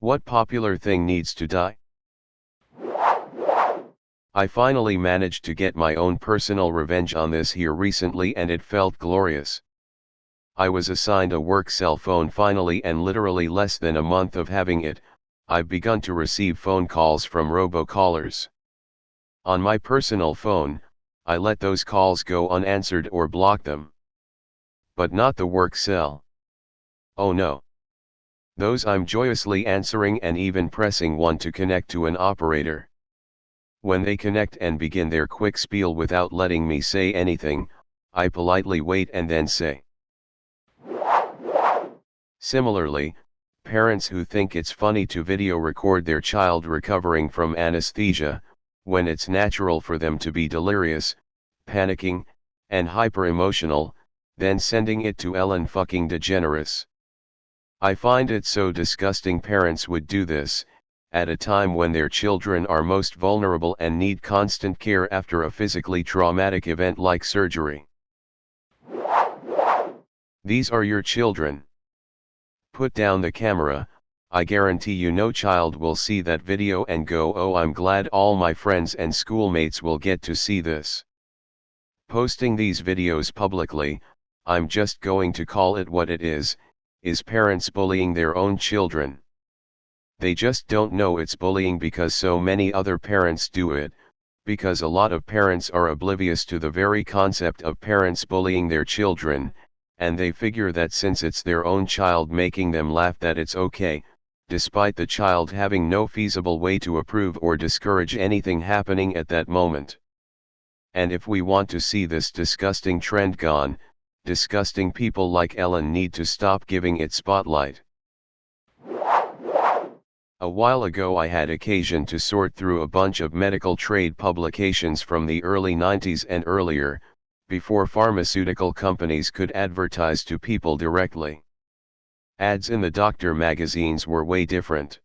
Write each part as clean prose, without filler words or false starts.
What popular thing needs to die? I finally managed to get my own personal revenge on this here recently, and it felt glorious. I was assigned a work cell phone finally, and literally less than a month of having it, I've begun to receive phone calls from robocallers. On my personal phone, I let those calls go unanswered or block them. But not the work cell. Oh no. Those I'm joyously answering and even pressing one to connect to an operator. When they connect and begin their quick spiel without letting me say anything, I politely wait and then say. Similarly, parents who think it's funny to video record their child recovering from anesthesia, when it's natural for them to be delirious, panicking, and hyper-emotional, then sending it to Ellen fucking DeGeneres. I find it so disgusting parents would do this, at a time when their children are most vulnerable and need constant care after a physically traumatic event like surgery. These are your children. Put down the camera. I guarantee you no child will see that video and go, "Oh, I'm glad all my friends and schoolmates will get to see this." Posting these videos publicly, I'm just going to call it what it is parents bullying their own children. They just don't know it's bullying because so many other parents do it, because a lot of parents are oblivious to the very concept of parents bullying their children, and they figure that since it's their own child making them laugh that it's okay, despite the child having no feasible way to approve or discourage anything happening at that moment. And if we want to see this disgusting trend gone, disgusting people like Ellen need to stop giving it spotlight. A while ago I had occasion to sort through a bunch of medical trade publications from the early 90s and earlier, before pharmaceutical companies could advertise to people directly. Ads in the doctor magazines were way different.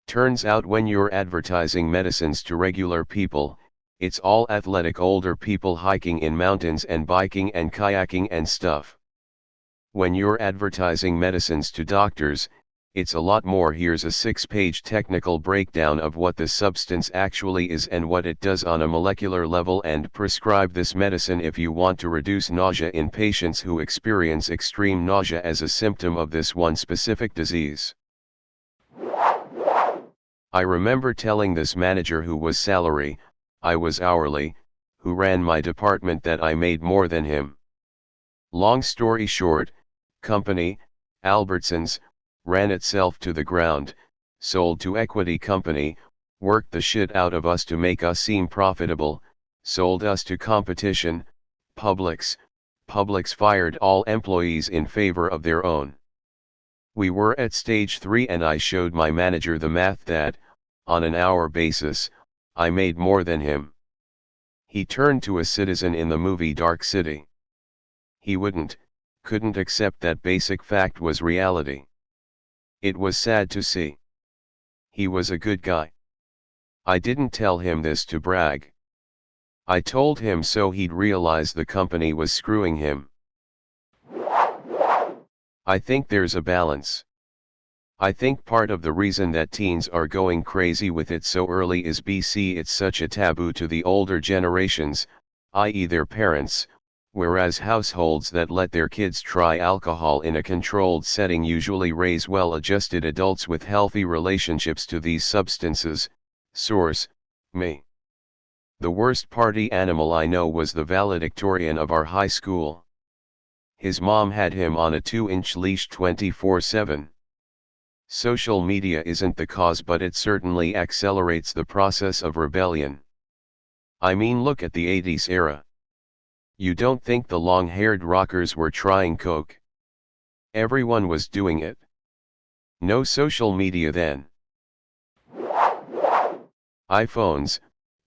Turns out when you're advertising medicines to regular people, it's all athletic older people hiking in mountains and biking and kayaking and stuff. When you're advertising medicines to doctors, it's a lot more. Here's a 6-page technical breakdown of what the substance actually is and what it does on a molecular level, and prescribe this medicine if you want to reduce nausea in patients who experience extreme nausea as a symptom of this one specific disease. I remember telling this manager, who was salary, I was hourly, who ran my department, that I made more than him. Long story short, company, Albertsons, ran itself to the ground, sold to equity company, worked the shit out of us to make us seem profitable, sold us to competition, Publix. Publix fired all employees in favor of their own. We were at stage 3 and I showed my manager the math that, on an hour basis, I made more than him. He turned to a citizen in the movie Dark City. He couldn't accept that basic fact was reality. It was sad to see. He was a good guy. I didn't tell him this to brag. I told him so he'd realize the company was screwing him. I think there's a balance. I think part of the reason that teens are going crazy with it so early is BC it's such a taboo to the older generations, i.e. their parents, whereas households that let their kids try alcohol in a controlled setting usually raise well-adjusted adults with healthy relationships to these substances. Source: me. The worst party animal I know was the valedictorian of our high school. His mom had him on a 2-inch leash 24/7. Social media isn't the cause, but it certainly accelerates the process of rebellion. I mean, look at the 80s era. You don't think the long-haired rockers were trying coke? Everyone was doing it. No social media then. iPhones,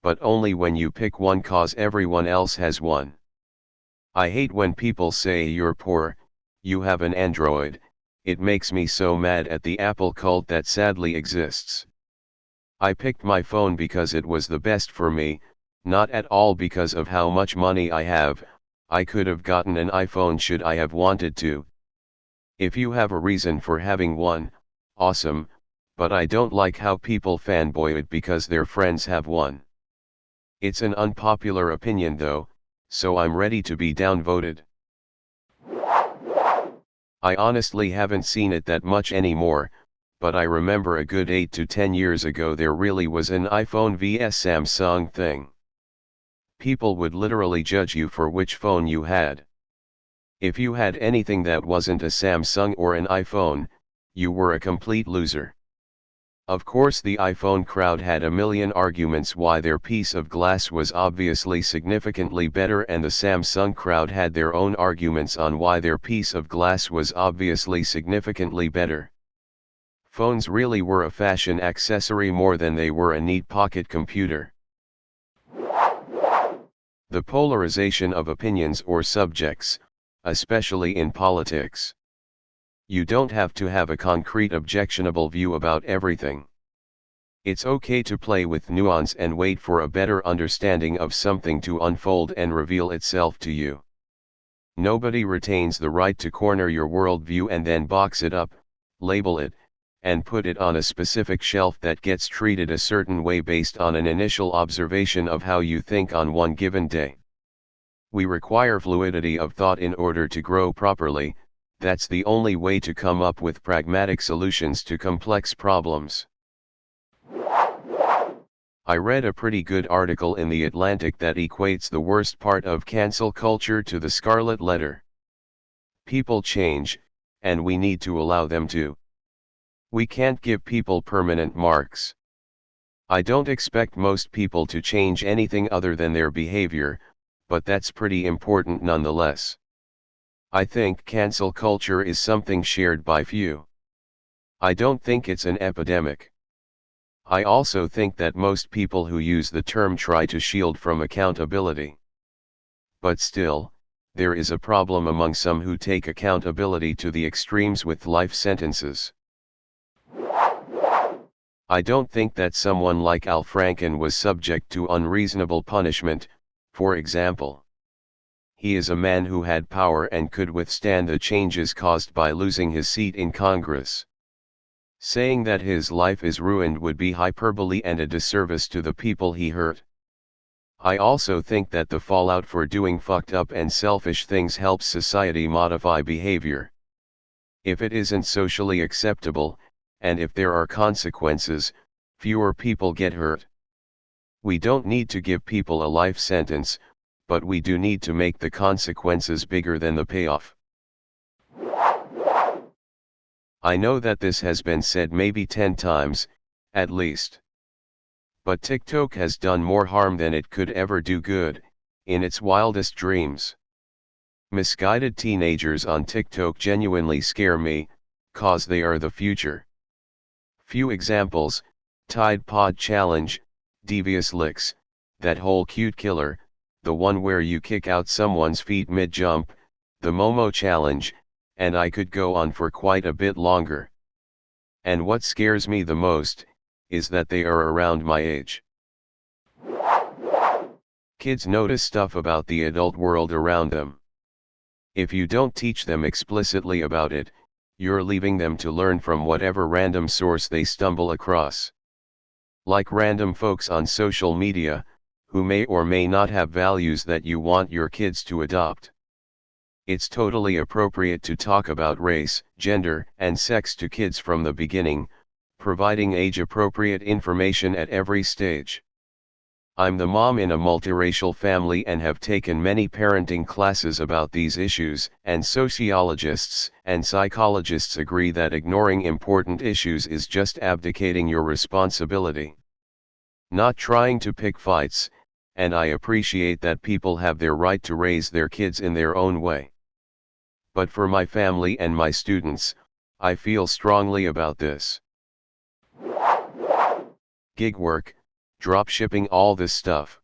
but only when you pick one, cause everyone else has one. I hate when people say you're poor, you have an Android. It makes me so mad at the Apple cult that sadly exists. I picked my phone because it was the best for me, not at all because of how much money I have. I could have gotten an iPhone should I have wanted to. If you have a reason for having one, awesome, but I don't like how people fanboy it because their friends have one. It's an unpopular opinion though, so I'm ready to be downvoted. I honestly haven't seen it that much anymore, but I remember a good 8 to 10 years ago there really was an iPhone vs Samsung thing. People would literally judge you for which phone you had. If you had anything that wasn't a Samsung or an iPhone, you were a complete loser. Of course the iPhone crowd had a million arguments why their piece of glass was obviously significantly better, and the Samsung crowd had their own arguments on why their piece of glass was obviously significantly better. Phones really were a fashion accessory more than they were a neat pocket computer. The polarization of opinions or subjects, especially in politics. You don't have to have a concrete objectionable view about everything. It's okay to play with nuance and wait for a better understanding of something to unfold and reveal itself to you. Nobody retains the right to corner your worldview and then box it up, label it, and put it on a specific shelf that gets treated a certain way based on an initial observation of how you think on one given day. We require fluidity of thought in order to grow properly. That's the only way to come up with pragmatic solutions to complex problems. I read a pretty good article in The Atlantic that equates the worst part of cancel culture to the scarlet letter. People change, and we need to allow them to. We can't give people permanent marks. I don't expect most people to change anything other than their behavior, but that's pretty important nonetheless. I think cancel culture is something shared by few. I don't think it's an epidemic. I also think that most people who use the term try to shield from accountability. But still, there is a problem among some who take accountability to the extremes with life sentences. I don't think that someone like Al Franken was subject to unreasonable punishment, for example. He is a man who had power and could withstand the changes caused by losing his seat in Congress. Saying that his life is ruined would be hyperbole and a disservice to the people he hurt. I also think that the fallout for doing fucked up and selfish things helps society modify behavior. If it isn't socially acceptable, and if there are consequences, fewer people get hurt. We don't need to give people a life sentence, but we do need to make the consequences bigger than the payoff. I know that this has been said maybe 10 times, at least. But TikTok has done more harm than it could ever do good, in its wildest dreams. Misguided teenagers on TikTok genuinely scare me, cause they are the future. Few examples: Tide Pod Challenge, Devious Licks, that whole cute killer, the one where you kick out someone's feet mid-jump, the Momo Challenge, and I could go on for quite a bit longer. And what scares me the most, is that they are around my age. Kids notice stuff about the adult world around them. If you don't teach them explicitly about it, you're leaving them to learn from whatever random source they stumble across. Like random folks on social media, who may or may not have values that you want your kids to adopt. It's totally appropriate to talk about race, gender, and sex to kids from the beginning, providing age-appropriate information at every stage. I'm the mom in a multiracial family and have taken many parenting classes about these issues, and sociologists and psychologists agree that ignoring important issues is just abdicating your responsibility. Not trying to pick fights, and I appreciate that people have their right to raise their kids in their own way. But for my family and my students, I feel strongly about this. Gig work, dropshipping, all this stuff.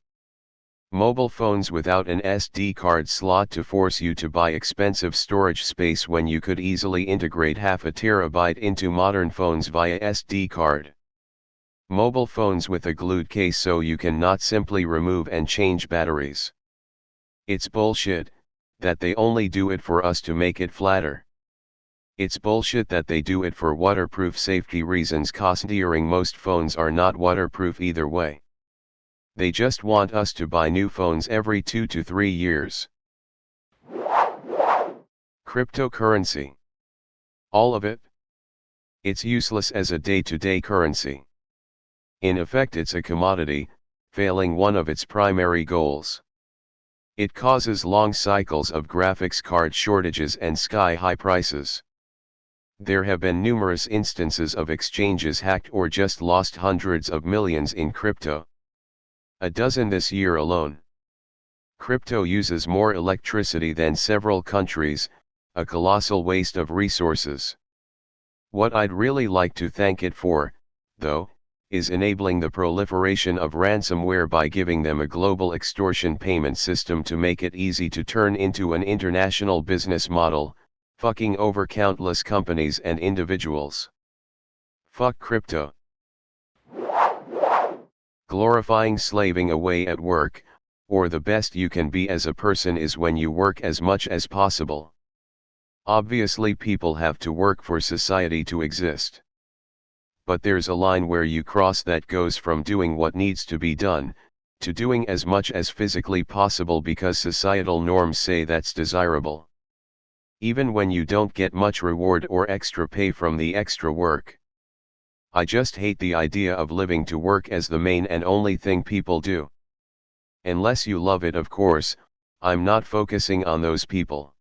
Mobile phones without an SD card slot to force you to buy expensive storage space when you could easily integrate half a terabyte into modern phones via SD card. Mobile phones with a glued case so you can not simply remove and change batteries. It's bullshit that they only do it for us to make it flatter. It's bullshit that they do it for waterproof safety reasons, considering most phones are not waterproof either way. They just want us to buy new phones every 2 to 3 years. Cryptocurrency. All of it? It's useless as a day-to-day currency. In effect, it's a commodity, failing one of its primary goals. It causes long cycles of graphics card shortages and sky-high prices. There have been numerous instances of exchanges hacked or just lost hundreds of millions in crypto. A dozen this year alone. Crypto uses more electricity than several countries, a colossal waste of resources. What I'd really like to thank it for, though, is enabling the proliferation of ransomware by giving them a global extortion payment system to make it easy to turn into an international business model, fucking over countless companies and individuals. Fuck crypto. Glorifying slaving away at work, or the best you can be as a person is when you work as much as possible. Obviously people have to work for society to exist. But there's a line where you cross that goes from doing what needs to be done, to doing as much as physically possible because societal norms say that's desirable. Even when you don't get much reward or extra pay from the extra work. I just hate the idea of living to work as the main and only thing people do. Unless you love it, of course, I'm not focusing on those people.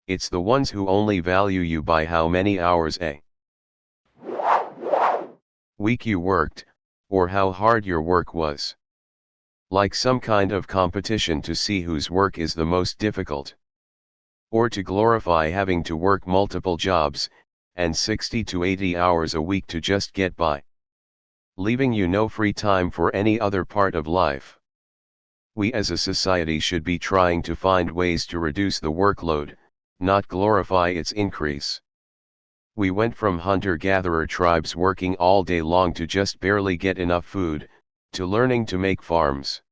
It's the ones who only value you by how many hours a week you worked, or how hard your work was. Like some kind of competition to see whose work is the most difficult. Or to glorify having to work multiple jobs, and 60 to 80 hours a week to just get by. Leaving you no free time for any other part of life. We as a society should be trying to find ways to reduce the workload, not glorify its increase. We went from hunter-gatherer tribes working all day long to just barely get enough food, to learning to make farms.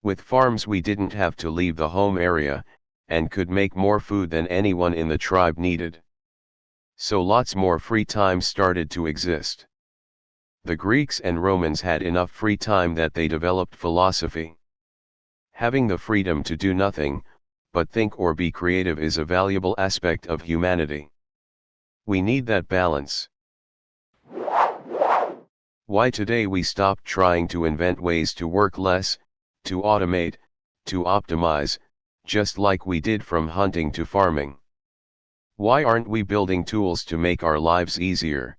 With farms we didn't have to leave the home area, and could make more food than anyone in the tribe needed. So lots more free time started to exist. The Greeks and Romans had enough free time that they developed philosophy. Having the freedom to do nothing, but think or be creative is a valuable aspect of humanity. We need that balance. Why today we stopped trying to invent ways to work less, to automate, to optimize, just like we did from hunting to farming. Why aren't we building tools to make our lives easier?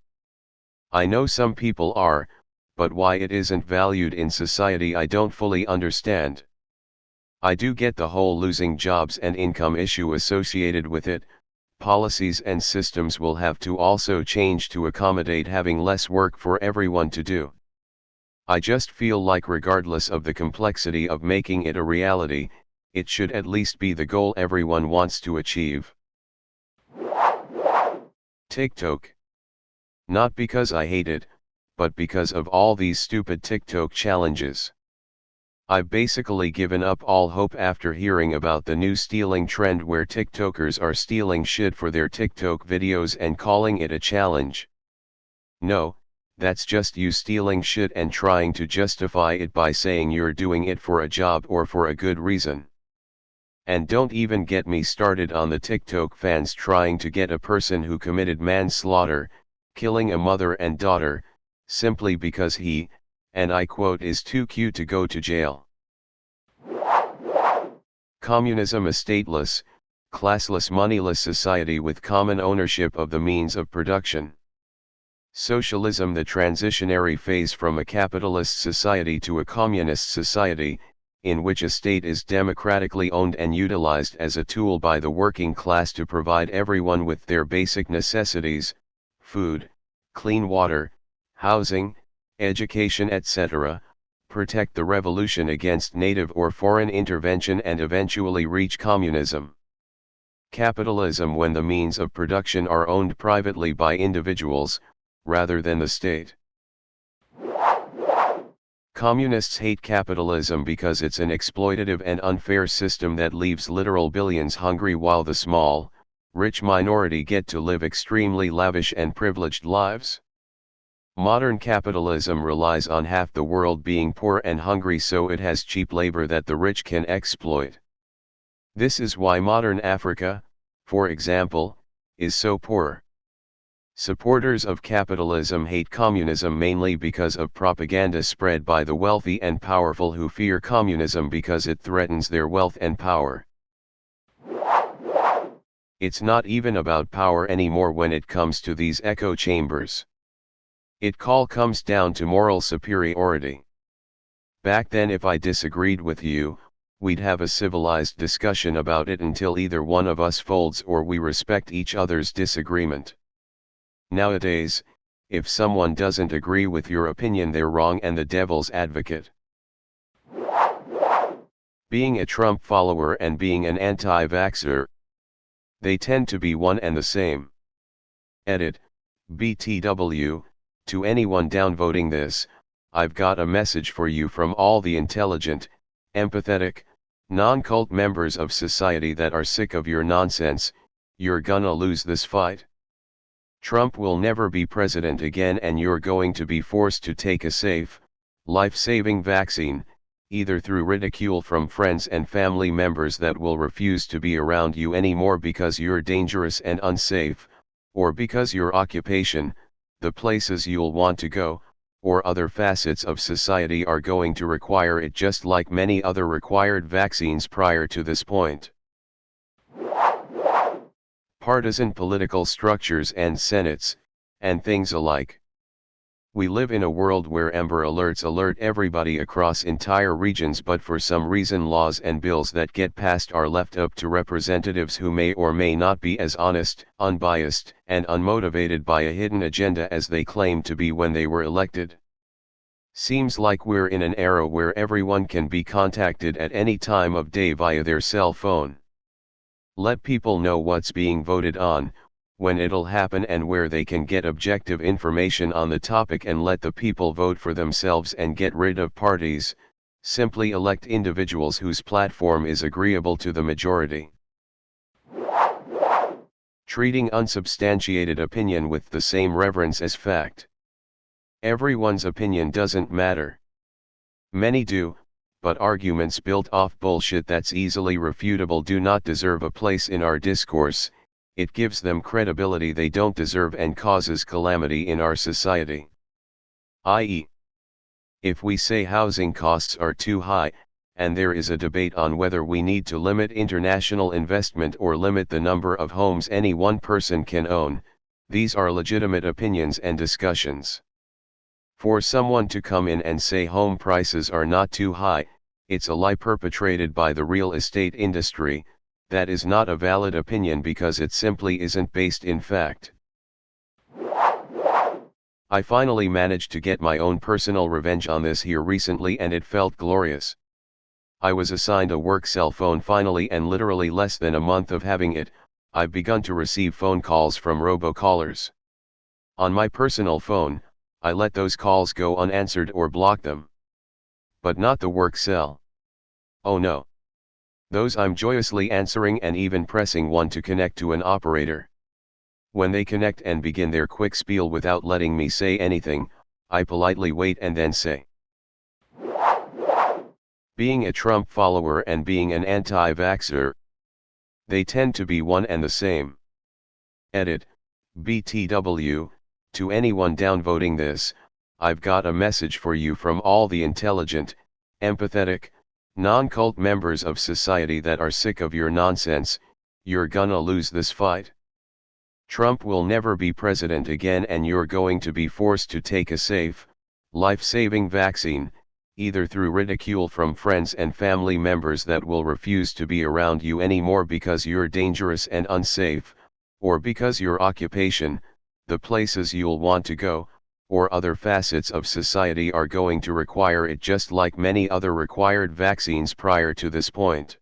I know some people are, but why it isn't valued in society I don't fully understand. I do get the whole losing jobs and income issue associated with it. Policies and systems will have to also change to accommodate having less work for everyone to do. I just feel like regardless of the complexity of making it a reality, it should at least be the goal everyone wants to achieve. TikTok. Not because I hate it, but because of all these stupid TikTok challenges. I've basically given up all hope after hearing about the new stealing trend where TikTokers are stealing shit for their TikTok videos and calling it a challenge. No, that's just you stealing shit and trying to justify it by saying you're doing it for a job or for a good reason. And don't even get me started on the TikTok fans trying to get a person who committed manslaughter, killing a mother and daughter, simply because he, and I quote, is too cute to go to jail. Communism, a stateless, classless, moneyless society with common ownership of the means of production. Socialism, the transitionary phase from a capitalist society to a communist society, in which a state is democratically owned and utilized as a tool by the working class to provide everyone with their basic necessities, food, clean water, housing, education, etc., protect the revolution against native or foreign intervention and eventually reach communism. Capitalism, when the means of production are owned privately by individuals, rather than the state. Communists hate capitalism because it's an exploitative and unfair system that leaves literal billions hungry while the small, rich minority get to live extremely lavish and privileged lives? Modern capitalism relies on half the world being poor and hungry, so it has cheap labor that the rich can exploit. This is why modern Africa, for example, is so poor. Supporters of capitalism hate communism mainly because of propaganda spread by the wealthy and powerful who fear communism because it threatens their wealth and power. It's not even about power anymore when it comes to these echo chambers. It all comes down to moral superiority. Back then, if I disagreed with you, we'd have a civilized discussion about it until either one of us folds or we respect each other's disagreement. Nowadays, if someone doesn't agree with your opinion, they're wrong and the devil's advocate. Being a Trump follower and being an anti-vaxxer, they tend to be one and the same. Edit, BTW, to anyone downvoting this, I've got a message for you from all the intelligent, empathetic, non-cult members of society that are sick of your nonsense. You're gonna lose this fight. Trump will never be president again, and you're going to be forced to take a safe, life-saving vaccine, either through ridicule from friends and family members that will refuse to be around you anymore because you're dangerous and unsafe, or because your occupation, the places you'll want to go, or other facets of society are going to require it, just like many other required vaccines prior to this point. Partisan political structures and senates, and things alike. We live in a world where Amber Alerts alert everybody across entire regions, but for some reason laws and bills that get passed are left up to representatives who may or may not be as honest, unbiased, and unmotivated by a hidden agenda as they claimed to be when they were elected. Seems like we're in an era where everyone can be contacted at any time of day via their cell phone. Let people know what's being voted on, when it'll happen, and where they can get objective information on the topic, and let the people vote for themselves and get rid of parties. Simply elect individuals whose platform is agreeable to the majority. Treating unsubstantiated opinion with the same reverence as fact. Everyone's opinion doesn't matter. Many do, but arguments built off bullshit that's easily refutable do not deserve a place in our discourse. It gives them credibility they don't deserve and causes calamity in our society. I.e., if we say housing costs are too high, and there is a debate on whether we need to limit international investment or limit the number of homes any one person can own, these are legitimate opinions and discussions. For someone to come in and say home prices are not too high, it's a lie perpetrated by the real estate industry. That is not a valid opinion because it simply isn't based in fact. I finally managed to get my own personal revenge on this here recently, and it felt glorious. I was assigned a work cell phone finally, and literally less than a month of having it, I've begun to receive phone calls from robocallers. On my personal phone, I let those calls go unanswered or block them. But not the work cell. Oh no. Those I'm joyously answering and even pressing one to connect to an operator. When they connect and begin their quick spiel without letting me say anything, I politely wait and then say. Being a Trump follower and being an anti-vaxxer, they tend to be one and the same. Edit, BTW, to anyone downvoting this, I've got a message for you from all the intelligent, empathetic, non-cult members of society that are sick of your nonsense. You're gonna lose this fight. Trump will never be president again, and you're going to be forced to take a safe, life-saving vaccine, either through ridicule from friends and family members that will refuse to be around you anymore because you're dangerous and unsafe, or because your occupation, the places you'll want to go, or other facets of society are going to require it, just like many other required vaccines prior to this point.